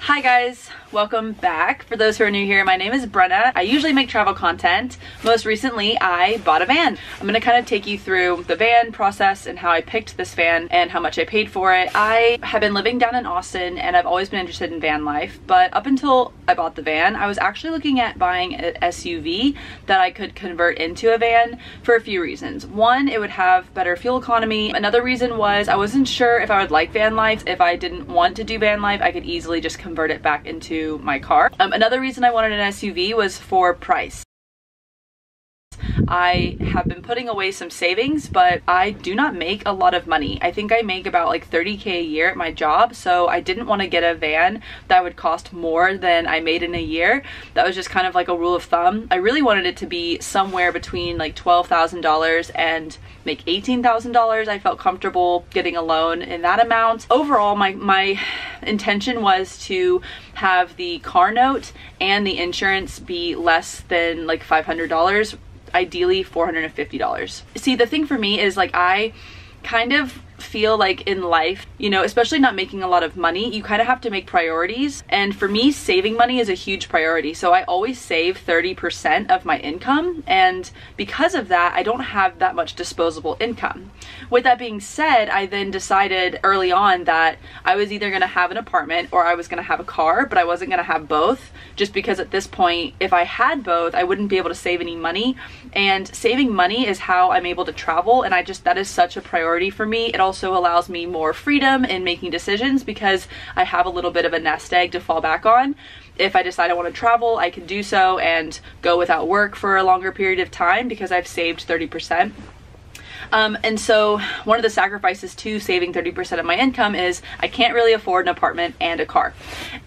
Hi guys, welcome back. For those who are new here, my name is Brenna. I usually make travel content. Most recently, I bought a van. I'm gonna kind of take you through the van process and how I picked this van and how much I paid for it. I have been living down in Austin and I've always been interested in van life, but up until I bought the van, I was actually looking at buying an SUV that I could convert into a van for a few reasons. One, it would have better fuel economy. Another reason was I wasn't sure if I would like van life. If I didn't want to do van life, I could easily just convert it back into my car. Another reason I wanted an SUV was for price. I have been putting away some savings, but I do not make a lot of money. I think I make about like 30K a year at my job, so I didn't want to get a van that would cost more than I made in a year. That was just kind of like a rule of thumb. I really wanted it to be somewhere between like $12,000 and make $18,000. I felt comfortable getting a loan in that amount. Overall, my intention was to have the car note and the insurance be less than like $500. Ideally $450. See, the thing for me is like I kind of feel like in life, you know, especially not making a lot of money, you kind of have to make priorities. And for me, saving money is a huge priority. So I always save 30% of my income. And because of that, I don't have that much disposable income. With that being said, I then decided early on that I was either going to have an apartment or I was going to have a car, but I wasn't going to have both, just because at this point, if I had both, I wouldn't be able to save any money. And saving money is how I'm able to travel. And that is such a priority for me. It also allows me more freedom in making decisions because I have a little bit of a nest egg to fall back on. If I decide I want to travel, I can do so and go without work for a longer period of time because I've saved 30%. And so one of the sacrifices to saving 30% of my income is I can't really afford an apartment and a car.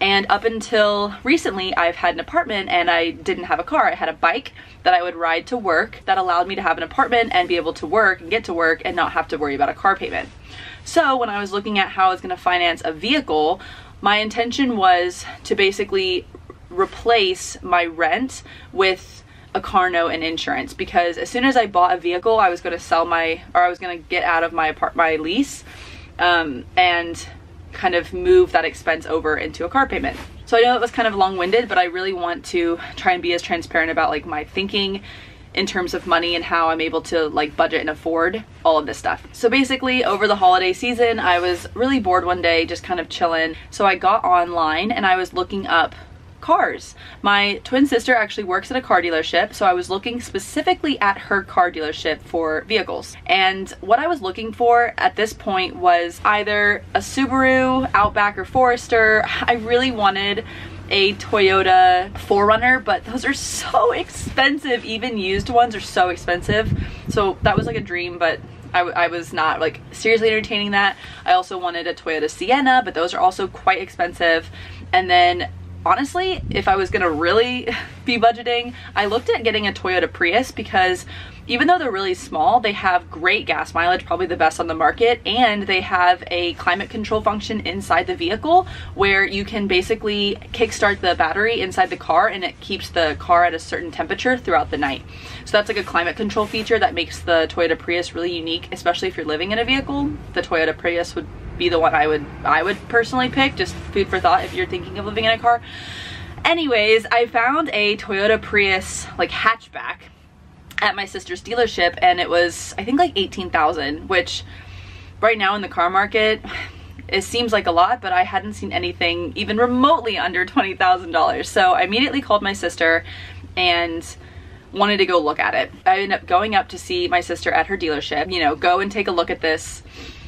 And up until recently, I've had an apartment and I didn't have a car. I had a bike that I would ride to work that allowed me to have an apartment and be able to work and get to work and not have to worry about a car payment. So when I was looking at how I was going to finance a vehicle, my intention was to basically replace my rent with a car note and insurance, because as soon as I bought a vehicle, I was going to get out of my lease and kind of move that expense over into a car payment. So I know it was kind of long-winded, but I really want to try and be as transparent about like my thinking in terms of money and how I'm able to like budget and afford all of this stuff. So basically over the holiday season, I was really bored one day, just kind of chilling. So I got online and I was looking up cars. My twin sister actually works at a car dealership, so I was looking specifically at her car dealership for vehicles. And what I was looking for at this point was either a Subaru, Outback, or Forester. I really wanted a Toyota 4Runner, but those are so expensive. Even used ones are so expensive. So that was like a dream, but I was not like seriously entertaining that. I also wanted a Toyota Sienna, but those are also quite expensive. And then honestly, if I was gonna really be budgeting, I looked at getting a Toyota Prius because even though they're really small, they have great gas mileage, probably the best on the market, and they have a climate control function inside the vehicle where you can basically kickstart the battery inside the car and it keeps the car at a certain temperature throughout the night. So that's like a climate control feature that makes the Toyota Prius really unique, especially if you're living in a vehicle. The Toyota Prius would be the one I would personally pick, just food for thought if you're thinking of living in a car. Anyways, I found a Toyota Prius like hatchback at my sister's dealership and it was I think like $18,000, which right now in the car market it seems like a lot, but I hadn't seen anything even remotely under $20,000. So I immediately called my sister and wanted to go look at it. I ended up going up to see my sister at her dealership, you know, go and take a look at this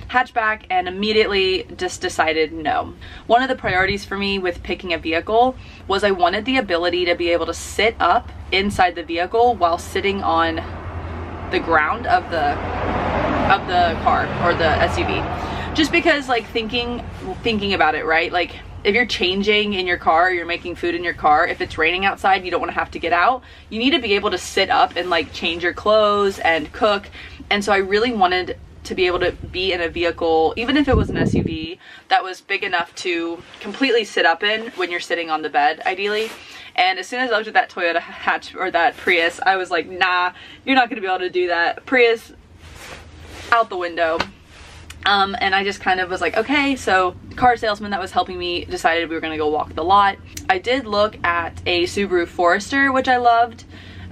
hatchback, and immediately just decided no. One of the priorities for me with picking a vehicle was I wanted the ability to be able to sit up inside the vehicle while sitting on the ground of the car or the SUV. Just because like thinking about it, right? Like if you're changing in your car, you're making food in your car, if it's raining outside, you don't want to have to get out. You need to be able to sit up and like change your clothes and cook. And so I really wanted to be able to be in a vehicle, even if it was an SUV, that was big enough to completely sit up in when you're sitting on the bed, ideally. And as soon as I looked at that Toyota hatch or that Prius, I was like, nah, you're not gonna be able to do that. Prius, out the window. And I just kind of was like, okay, so car salesman that was helping me decided we were gonna go walk the lot. I did look at a Subaru Forester, which I loved.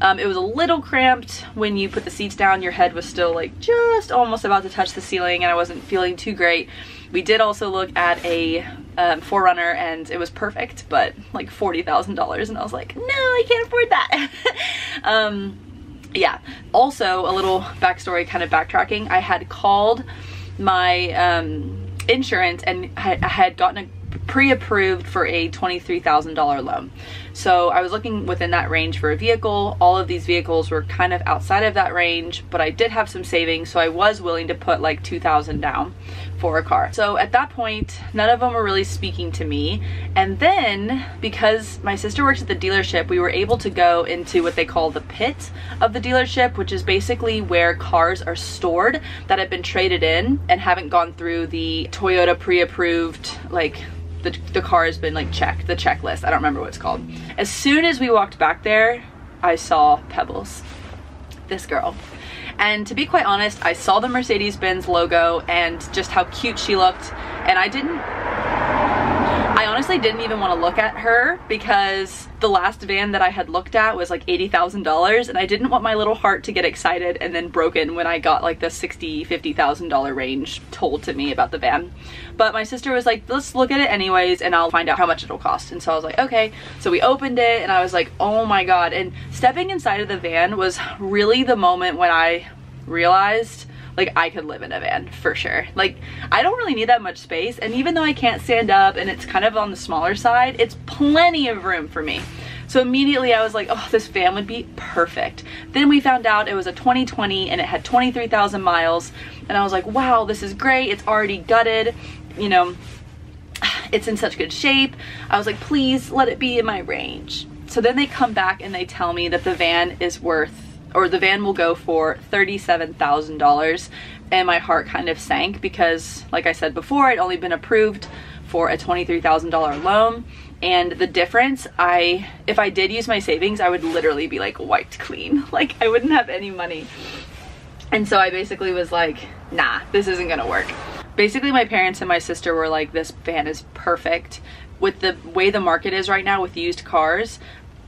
It was a little cramped when you put the seats down. Your head was still like just almost about to touch the ceiling, and I wasn't feeling too great. We did also look at a 4Runner, and it was perfect, but like $40,000, and I was like, no, I can't afford that. Yeah. Also, a little backstory, kind of backtracking. I had called my insurance, and I had gotten a pre-approved for a $23,000 loan. So I was looking within that range for a vehicle. All of these vehicles were kind of outside of that range, but I did have some savings, so I was willing to put like $2,000 down for a car. So at that point, none of them were really speaking to me. And then, because my sister works at the dealership, we were able to go into what they call the pit of the dealership, which is basically where cars are stored that have been traded in and haven't gone through the Toyota pre-approved, like the car has been like checked, the checklist. I don't remember what it's called. As soon as we walked back there, I saw Pebbles, this girl. And to be quite honest, I saw the Mercedes-Benz logo and just how cute she looked, and I honestly didn't even want to look at her, because the last van that I had looked at was like $80,000, and I didn't want my little heart to get excited and then broken when I got like the $50,000 range told to me about the van. But my sister was like, let's look at it anyways and I'll find out how much it'll cost. And so I was like, okay. So we opened it and I was like, oh my God. And stepping inside of the van was really the moment when I realized like I could live in a van for sure. Like, I don't really need that much space, and even though I can't stand up and it's kind of on the smaller side, it's plenty of room for me. So immediately I was like, oh, this van would be perfect. Then we found out it was a 2020 and it had 23,000 miles, and I was like, wow, this is great. It's already gutted, you know, it's in such good shape. I was like, please let it be in my range. So then they come back and they tell me that the van is worth, or the van will go for $37,000, and my heart kind of sank, because like I said before, I'd only been approved for a $23,000 loan, and the difference, if I did use my savings, I would literally be like wiped clean. Like, I wouldn't have any money. And so I basically was like, nah, this isn't gonna work. Basically, my parents and my sister were like, this van is perfect. With the way the market is right now with used cars,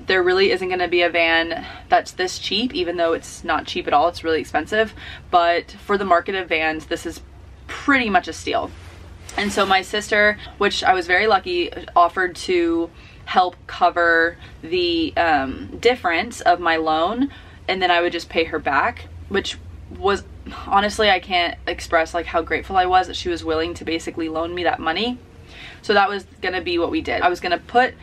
there really isn't going to be a van that's this cheap, even though it's not cheap at all. It's really expensive. But for the market of vans, this is pretty much a steal. And so my sister, which I was very lucky, offered to help cover the difference of my loan, and then I would just pay her back, which was, honestly, I can't express like how grateful I was that she was willing to basically loan me that money. So that was going to be what we did. I was going to put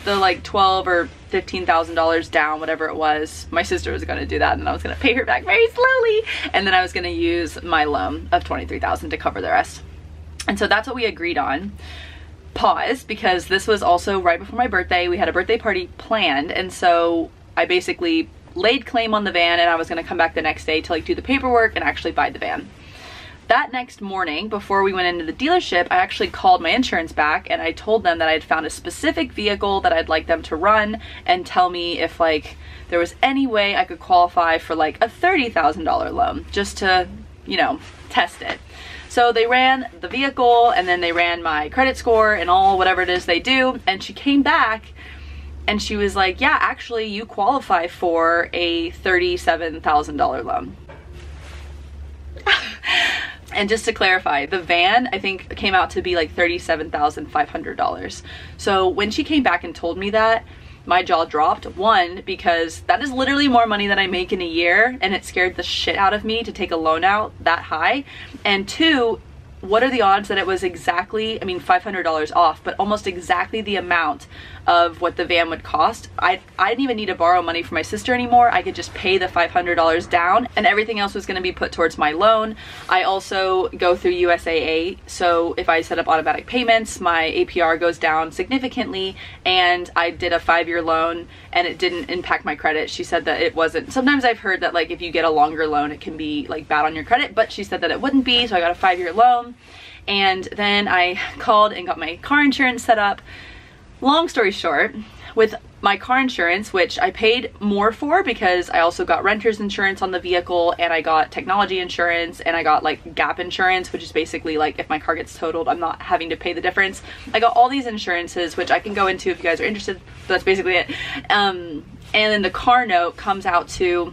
the like $12,000 or $15,000 down, whatever it was. My sister was going to do that, and I was going to pay her back very slowly, and then I was going to use my loan of $23,000 to cover the rest. And so that's what we agreed on. Pause, because this was also right before my birthday. We had a birthday party planned, and so I basically laid claim on the van, and I was going to come back the next day to like do the paperwork and actually buy the van. That next morning, before we went into the dealership, I actually called my insurance back, and I told them that I had found a specific vehicle that I'd like them to run and tell me if like there was any way I could qualify for like a $30,000 loan, just to, you know, test it. So they ran the vehicle, and then they ran my credit score and all whatever it is they do, and she came back and she was like, yeah, actually you qualify for a $37,000 loan. And just to clarify, the van, I think, came out to be like $37,500. So when she came back and told me that, my jaw dropped. One, because that is literally more money than I make in a year, and it scared the shit out of me to take a loan out that high. And two, what are the odds that it was exactly, I mean, $500 off, but almost exactly the amount of what the van would cost? I didn't even need to borrow money from my sister anymore. I could just pay the $500 down, and everything else was going to be put towards my loan. I also go through USAA, so if I set up automatic payments, my APR goes down significantly, and I did a 5-year loan, and it didn't impact my credit. She said that it wasn't. Sometimes I've heard that like if you get a longer loan, it can be like bad on your credit, but she said that it wouldn't be, so I got a 5-year loan. And then I called and got my car insurance set up. Long story short, with my car insurance, which I paid more for because I also got renter's insurance on the vehicle, and I got technology insurance, and I got like gap insurance, which is basically like if my car gets totaled, I'm not having to pay the difference. I got all these insurances, which I can go into if you guys are interested, but that's basically it. And then the car note comes out to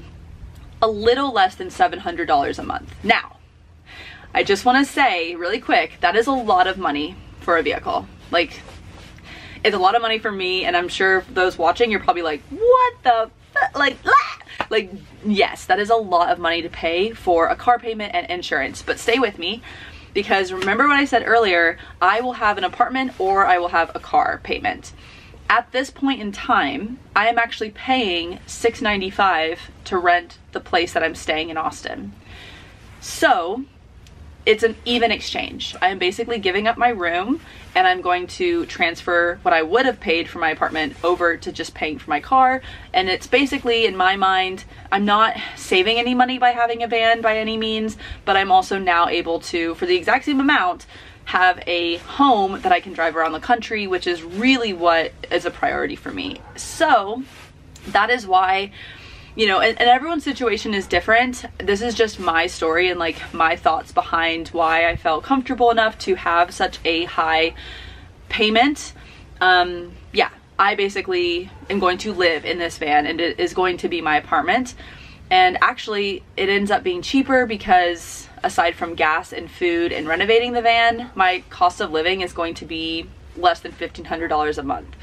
a little less than $700 a month. Now, I just want to say really quick, that is a lot of money for a vehicle. Like, it's a lot of money for me, and I'm sure those watching, you're probably like, what the like, yes, that is a lot of money to pay for a car payment and insurance. But stay with me, because remember what I said earlier, I will have an apartment or I will have a car payment. At this point in time, I am actually paying $695 to rent the place that I'm staying in Austin. So it's an even exchange. I am basically giving up my room, and I'm going to transfer what I would have paid for my apartment over to just paying for my car. And it's basically, in my mind, I'm not saving any money by having a van by any means, but I'm also now able to, for the exact same amount, have a home that I can drive around the country, which is really what is a priority for me. So that is why, you know, and everyone's situation is different. This is just my story and like my thoughts behind why I felt comfortable enough to have such a high payment. Yeah, I basically am going to live in this van, and it is going to be my apartment. And actually it ends up being cheaper because aside from gas and food and renovating the van, my cost of living is going to be less than $1,500 a month.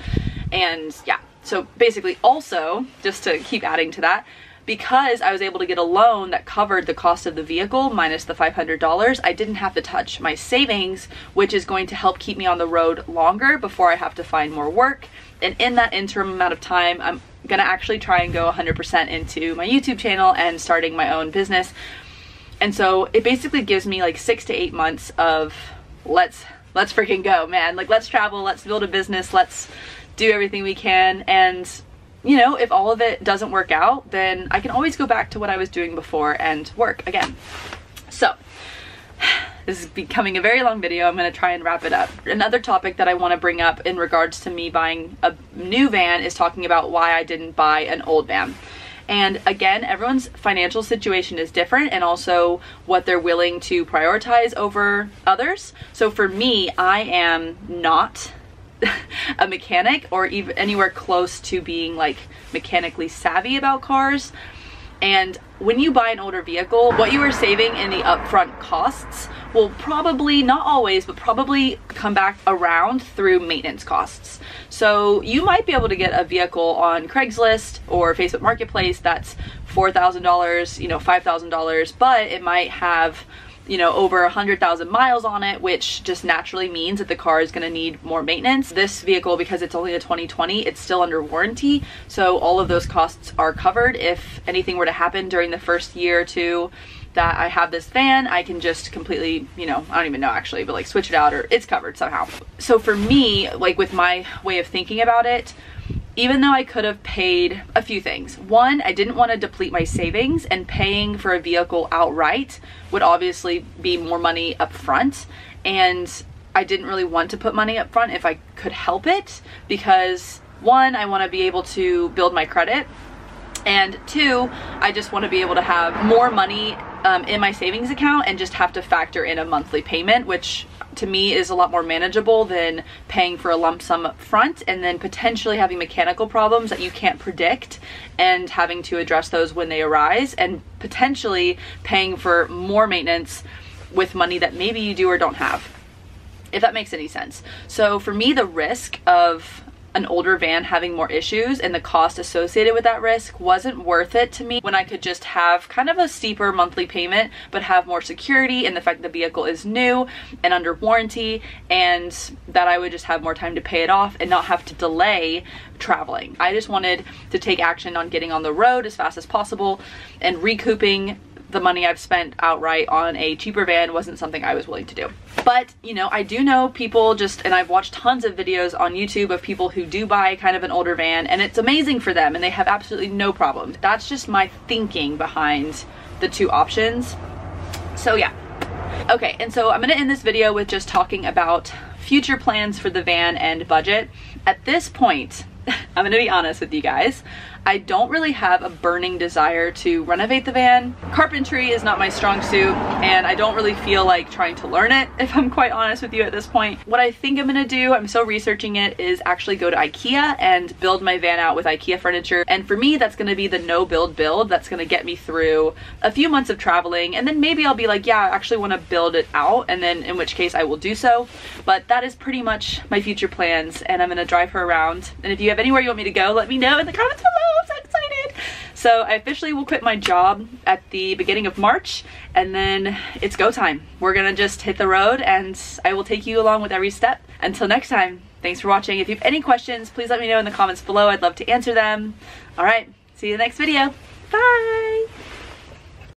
And yeah, so basically, also, just to keep adding to that, because I was able to get a loan that covered the cost of the vehicle minus the $500, I didn't have to touch my savings, which is going to help keep me on the road longer before I have to find more work. And in that interim amount of time, I'm gonna actually try and go 100% into my YouTube channel and starting my own business. And so it basically gives me like 6 to 8 months of let's freaking go, man. Like, let's travel, let's build a business, let's do everything we can. And you know, if all of it doesn't work out, then I can always go back to what I was doing before and work again. So this is becoming a very long video. I'm going to try and wrap it up. Another topic that I want to bring up in regards to me buying a new van is talking about why I didn't buy an old van. And again, everyone's financial situation is different, and also what they're willing to prioritize over others. So for me, I am not a mechanic or even anywhere close to being like mechanically savvy about cars. And when you buy an older vehicle, what you are saving in the upfront costs will probably, not always, but probably come back around through maintenance costs. So you might be able to get a vehicle on Craigslist or Facebook Marketplace that's $4,000, you know, $5,000, but it might have, you know, over 100,000 miles on it, which just naturally means that the car is going to need more maintenance. This vehicle, because it's only a 2020, it's still under warranty, so all of those costs are covered. If anything were to happen during the first year or two that I have this van, I can just completely, you know, I don't even know actually, but like switch it out, or it's covered somehow. So for me, like with my way of thinking about it, even though I could have paid a few things. One, I didn't want to deplete my savings, and paying for a vehicle outright would obviously be more money up front. And I didn't really want to put money up front if I could help it, because one, I want to be able to build my credit. And two, I just want to be able to have more money in my savings account and just have to factor in a monthly payment, which to me is a lot more manageable than paying for a lump sum up front and then potentially having mechanical problems that you can't predict and having to address those when they arise, and potentially paying for more maintenance with money that maybe you do or don't have, if that makes any sense. So for me, the risk of an older van having more issues and the cost associated with that risk wasn't worth it to me, when I could just have kind of a steeper monthly payment but have more security in the fact that the vehicle is new and under warranty, and that I would just have more time to pay it off and not have to delay traveling. I just wanted to take action on getting on the road as fast as possible, and recouping the money I've spent outright on a cheaper van wasn't something I was willing to do. But, you know, I do know people and I've watched tons of videos on YouTube of people who do buy kind of an older van, and it's amazing for them and they have absolutely no problem. That's just my thinking behind the two options. So yeah. Okay, and so I'm gonna end this video with just talking about future plans for the van and budget. At this point, I'm gonna be honest with you guys. I don't really have a burning desire to renovate the van. Carpentry is not my strong suit, and I don't really feel like trying to learn it, if I'm quite honest with you at this point. What I think I'm gonna do, I'm still researching it, is actually go to IKEA and build my van out with IKEA furniture. And for me, that's gonna be the no build build. That's gonna get me through a few months of traveling, and then maybe I'll be like, yeah, I actually wanna build it out, and then in which case I will do so. But that is pretty much my future plans, and I'm gonna drive her around. And if you have anywhere you want me to go, let me know in the comments below. I'm so excited. So I officially will quit my job at the beginning of March, and then it's go time. We're gonna just hit the road, and I will take you along with every step. Until next time, thanks for watching. If you have any questions, please let me know in the comments below. I'd love to answer them. All right, see you in the next video. Bye.